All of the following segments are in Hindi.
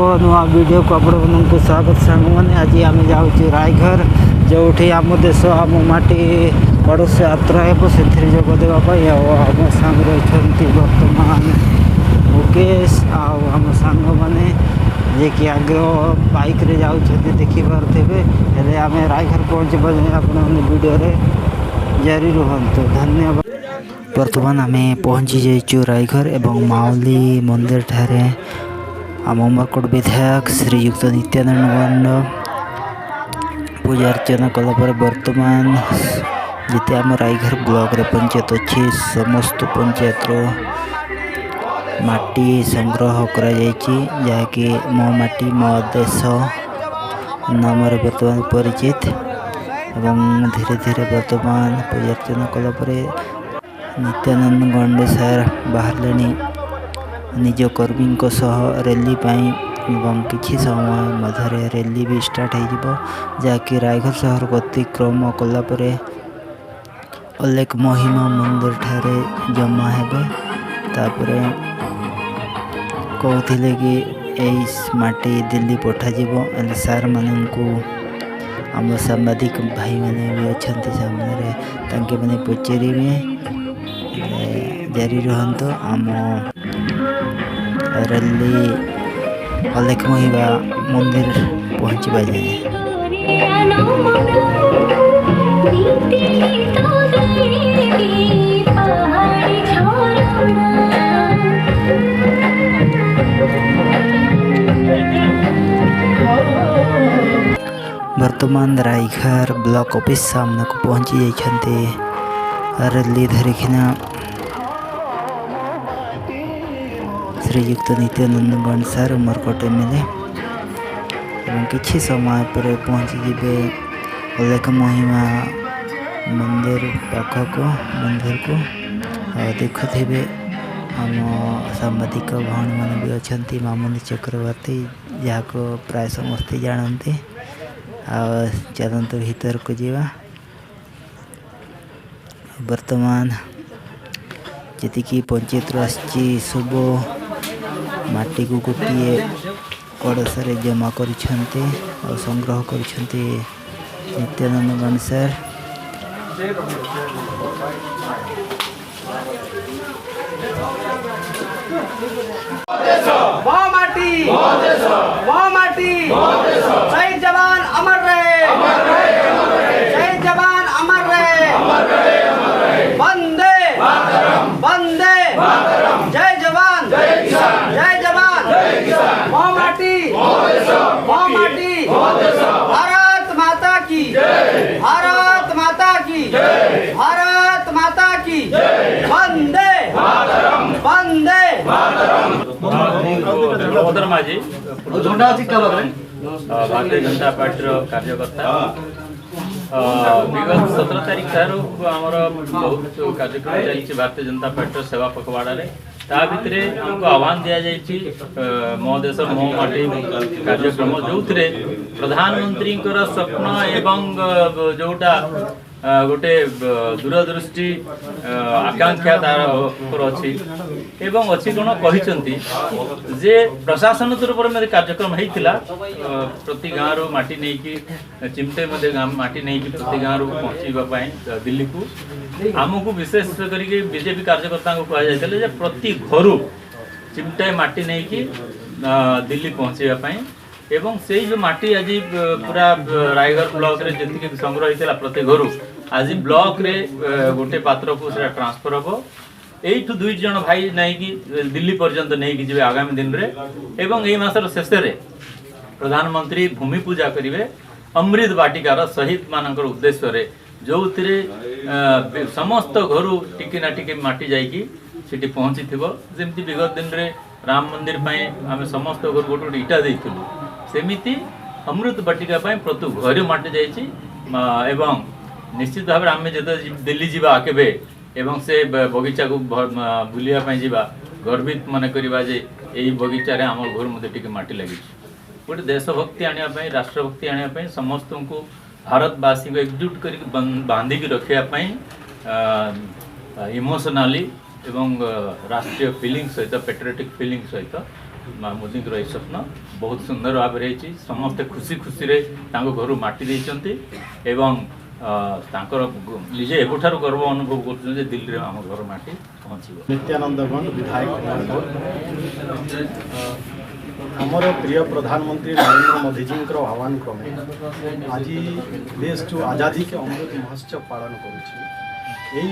एक नुआ वीडियो को आपण को स्वागत सांग मैंने आज आम जाऊँ रायघर जो आम देश आम माटी पड़ोस यात्रा है से जोग देवाई आम सांग रही बर्तमान मुकेश आम सांग मैंने जे कि आगे बाइक रे जाऊँ देखिपे हेले आम रायघर पहुँचवा आप वीडियो जारी रुहतु धन्यवाद। बर्तमान आम पहुँची जाइचु रायघर एवं माउली मंदिर ठारे आम उमरकोट विधायक श्रीयुक्त नित्यानंद गंड पूजा अर्चना कलापर बर्तमान जिते आम रायघर ब्लॉक रे पंचायत अच्छी समस्त पंचायत माटी संग्रह करा जहाँकि मो माटी मो देश नाम बर्तमान परिचित एवं धीरे धीरे बर्तमान पूजा अर्चना कलापर नित्यानंद गंड सार बाहर निज कर्मी सह रैली एवं किछि समय मध्य रैली भी स्टार्ट हो जहाँकि रायघर सहर को अतिक्रम कलापर अलेख महिमा मंदिर ठारे जमा हेबे तापरे कहते कि माटी दिल्ली पठाଯିव सार मानू आम सांबादिक भाई मैंने भी अच्छा सामने तांके मैंने पचारे जारी रुहतु आम रैली अलेख महिमा मंदिर पहुँचवा जाए। बर्तमान रायघर ब्लॉक ऑफिस सामने को पहुँची जाइछन्ते रैली धरिकिना श्रीयुक्त नित्यानंद गंड सार उमरकोट एमएलए एवं किछि समय पर पहुँची जीवे अलेख महिमा मंदिर पाखक मंदिर को देखुथे आम सांबादिक भौणी मैंने भी अच्छा मामुनी चक्रवर्ती जहाँ को प्राय समस्ते जानते चलते भीतर को जीवा बर्तमान जी पंचायत आसी सब माटी को गोटे कड़स जमा कर संग्रह कर नित्यानंद गंड सार शहीद जवान अमर रहे, शहीद जवान अमर रहे, वंदे वंदे जय जवान जय जवान माँ माटी भारत माता की भारत माता की भारत माता की वंदे वंदे भारतीय जनता पार्टी कार्यकर्ता विगत 17 तारीख ठार आमर बहुत कार्यक्रम चलती भारतीय जनता पार्टी सेवा पखवाड़ा ता भितर हमको आह्वान दि जाए मो देश मो माटी कार्यक्रम जो प्रधानमंत्री स्वप्न एवं जोटा गोटे दूरदृष्टि आकांक्षा तार अच्छी एवं अच्छी कौन कहते जे प्रशासन तरफ कार्यक्रम होता प्रति गाँव रू माटी नहीं कि चिमटे माटी नहीं कि प्रति गाँव पहुँचापी दिल्ली को आमको विशेष करके बीजेपी कार्यकर्ता को कहुई प्रति घर चिमटे माटी नहीं कि दिल्ली पहुँचापी एवं से जो माटी आज पूरा रायघर ब्लॉक रे जी संग्रह होता प्रति घर आज ब्लॉक रे गोटे पात्र को ट्रांसफर हम यू 2 जन भाई नहीं कि दिल्ली पर्यंत नहीं कि जी आगामी दिन रे एवं यही मासर शेष प्रधानमंत्री भूमि पूजा करेंगे अमृत वाटिकार शहीद मान उद्देश्य रे जो समस्त घर टिके ना टिके माटी जाइकी पहुँची जमी विगत दिन रे राम मंदिर आम समस्त घर गोटे गोटे इटा देलु सेमिति अमृत वाटिका प्रति घर माटी जाइए एवं निश्चित भाव आम जो दिल्ली जावा केबे एवं से बगीचा को बुलाया जावा गर्वित मन करवा जे यही बगीचार आम घर मध्य माटी लगी गोटे देशभक्ति आने राष्ट्रभक्ति आने समस्त को भारतवासी को एकजुट कर बांधिक रखापी इमोशनाली एवं राष्ट्रीय फिलिंग सहित पेट्रियोटिक फिलिंग सहित मोदी ये स्वप्न बहुत सुंदर भाव रही समस्ते खुशी खुशी रे घर माटी देइचंती एवं तांकर निजे एबुठार गर्व अनुभव कर दिल्ली आम घर माटी पहुँचब। नित्यानंद गण विधायक आमर प्रिय प्रधानमंत्री नरेंद्र मोदी जी आह्वान क्रमे आज देश जो आज़ादी के अमृत महोत्सव पालन करुच्ची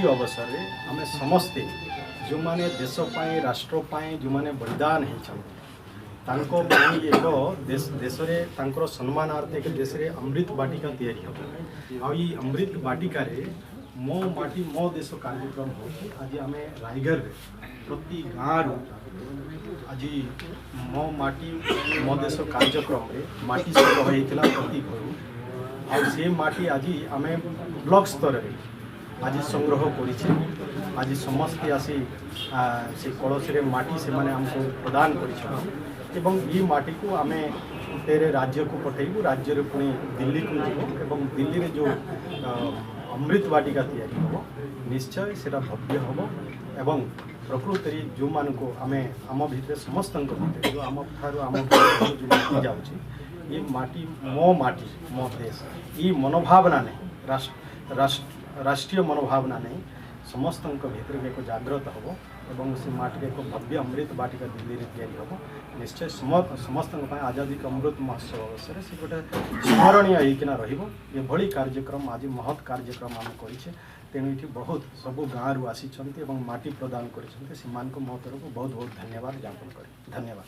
अवसर में आम समस्ते जो माने देशपाई राष्ट्रपाई जो माने बलिदान होती एक देश रे सम्मानार्थ एक देश रे अमृत बाटिका तैयारी हो अमृत बाटिका रे मो माटी मो देश कार्यक्रम हो आज आम रायगढ़ प्रति गाँव आज मो माटी मो देश कार्यक्रम रे माटी संग्रह होता प्रति घर आ से माटी आज आम ब्लॉक स्तर रे आज संग्रह करिछे आज समस्ते आसी से कलश रे माटी से माने हमको प्रदान करिछन एवं ये माटी को आम तेरे राज्य को पठेबू राज्य रे पुणी दिल्ली को जीव एवं दिल्ली रे जो अमृत वाटिका तैयारी हो निश्चय सेटा भव्य हम एवं प्रकृति जो मान को आमे आम भितर समस्त भितर जो आम ठार आम जो माटी जाऊँगी ये माटी मो देश ये मनोभावना नहीं राष्ट्रीय मनोभावना नहीं समस्त भितर एक जागृत हम एवं से माटी एक भव्य अमृत बाटिका दिल्ली में तैयारी हम निश्चय समस्त आज़ादी का अमृत महोत्सव अवसर से गोटे स्मरणीय होना रही कार्यक्रम आज महत् कार्यक्रम आम कर तेणु ये बहुत सबू गाँव आसी माटी प्रदान कर मो तरफ बहुत बहुत धन्यवाद ज्ञापन कर धन्यवाद।